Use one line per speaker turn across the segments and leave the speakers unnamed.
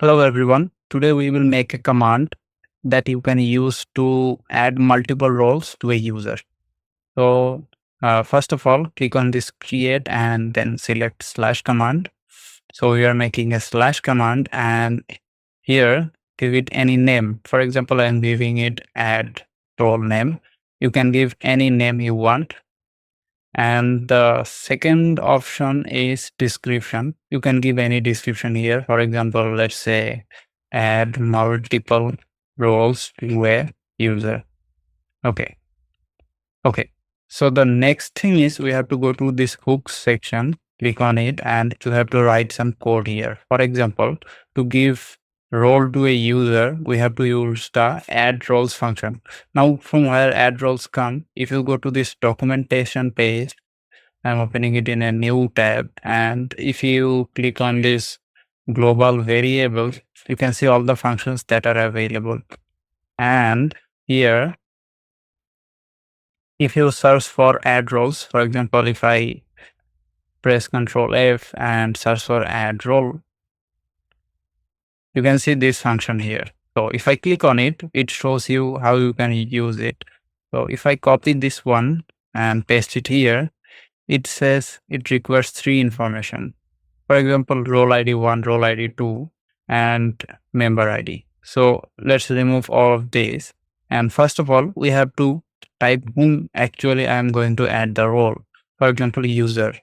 Hello everyone. Today we will make a command that you can use to add multiple roles to a user. So first of all, click on this create and then select slash command. So we are making a slash command and here give it any name. For example, I'm giving it add role name. You can give any name you want. And the second option is description. You can give any description here. For example, let's say add multiple roles to a user. Okay. Okay. So the next thing is we have to go to this hooks section, click on it, and you have to write some code here. For example, to give role to a user, we have to use the add roles function. Now, from where add roles come, if you go to this documentation page, I'm opening it in a new tab. And if you click on this global variables, you can see all the functions that are available. And here, if you search for add roles, for example, if I press Ctrl F and search for add role, you can see this function here. So if I click on it, it shows you how you can use it. So if I copy this one and paste it here, it says it requires 3 information. For example, role ID 1, role ID 2, and member ID. So let's remove all of these. And first of all, we have to type whom actually I am going to add the role. For example, user.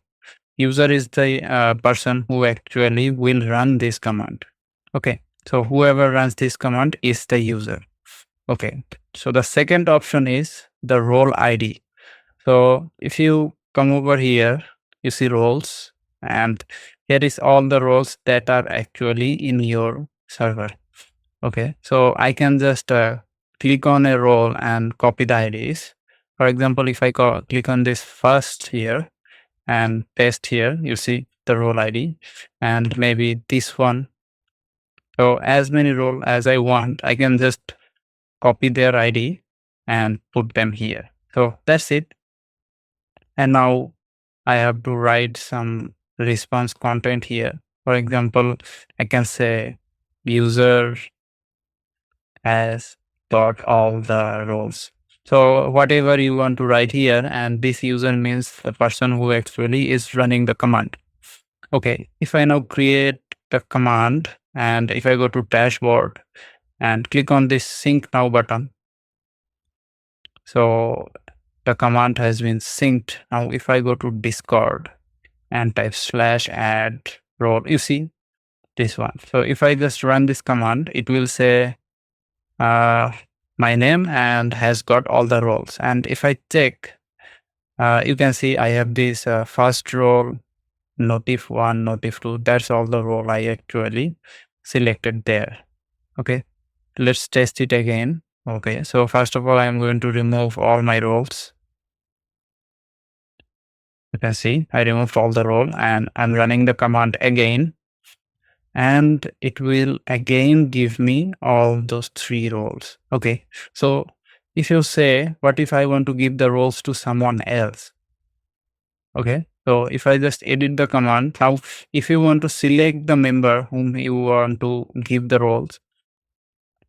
User is the person who actually will run this command. Okay. So whoever runs this command is the user. Okay. So the second option is the role ID. So if you come over here, you see roles, and here is all the roles that are actually in your server. Okay, so I can just click on a role and copy the IDs. For example, if I click on this first here and paste here, you see the role ID and maybe this one. So as many role as I want, I can just copy their ID and put them here. So that's it. And now I have to write some response content here. For example, I can say user has got all the roles. So whatever you want to write here, and this user means the person who actually is running the command. Okay, if I now create the command and if I go to dashboard and click on this sync now button, so the command has been synced. Now if I go to Discord and type slash add role, you see this one. So if I just run this command, it will say my name and has got all the roles. And if I check, you can see I have this first role, notif 1, notif 2. That's all the role I actually selected there. Okay, let's test it again. Okay, so first of all, I'm going to remove all my roles. You can see I removed all the role and I'm running the command again. And it will again give me all those 3 roles. Okay, so if you say, what if I want to give the roles to someone else? Okay, so if I just edit the command, now if you want to select the member whom you want to give the roles,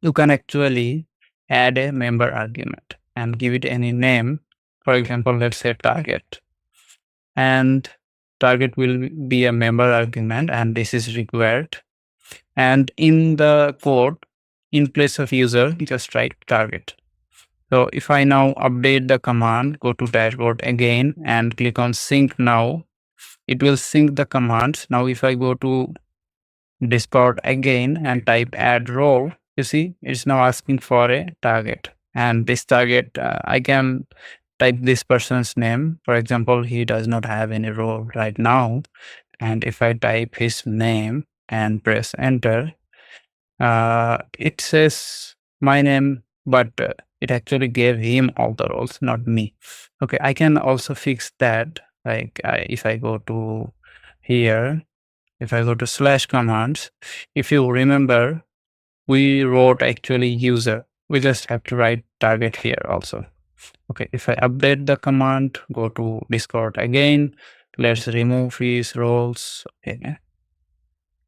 you can actually add a member argument and give it any name. For example, let's say target. And target will be a member argument and this is required. And in the code, in place of user, just write target. So if I now update the command, go to dashboard again and click on sync now, it will sync the commands. Now if I go to Discord again and type add role, you see it's now asking for a target. And this target, I can type this person's name. For example, he does not have any role right now. And if I type his name and press enter, it says my name, but it actually gave him all the roles, not me. Okay, I can also fix that. Like if I go to here, if I go to slash commands, if you remember, we wrote actually user. We just have to write target here also. Okay, if I update the command, go to Discord again, let's remove his roles. Okay.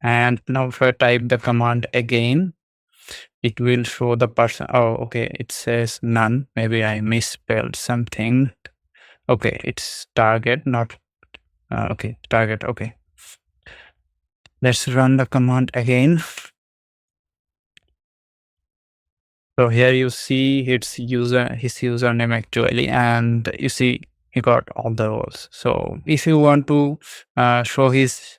And now if I type the command again, it will show the person. Oh, okay. It says none. Maybe I misspelled something. Okay, it's target, not okay, target. Okay. Let's run the command again. So here you see his username actually, and you see he got all the roles. So if you want to show his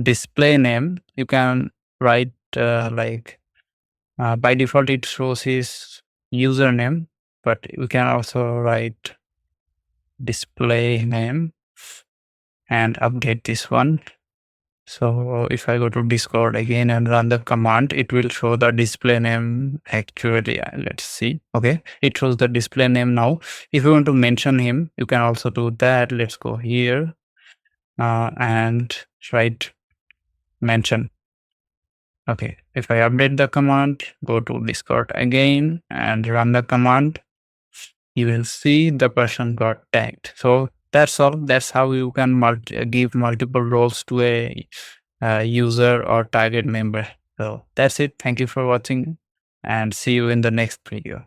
display name, you can write by default it shows his username, but you can also write display name and update this one. So if I go to Discord again and run the command, it will show the display name actually. Let's see. Okay, it shows the display name now. If you want to mention him, you can also do that. Let's go here and write mention. Okay, if I update the command, go to Discord again and run the command, you will see the person got tagged. So that's all. That's how you can give multiple roles to a user or target member. So that's it. Thank you for watching and see you in the next video.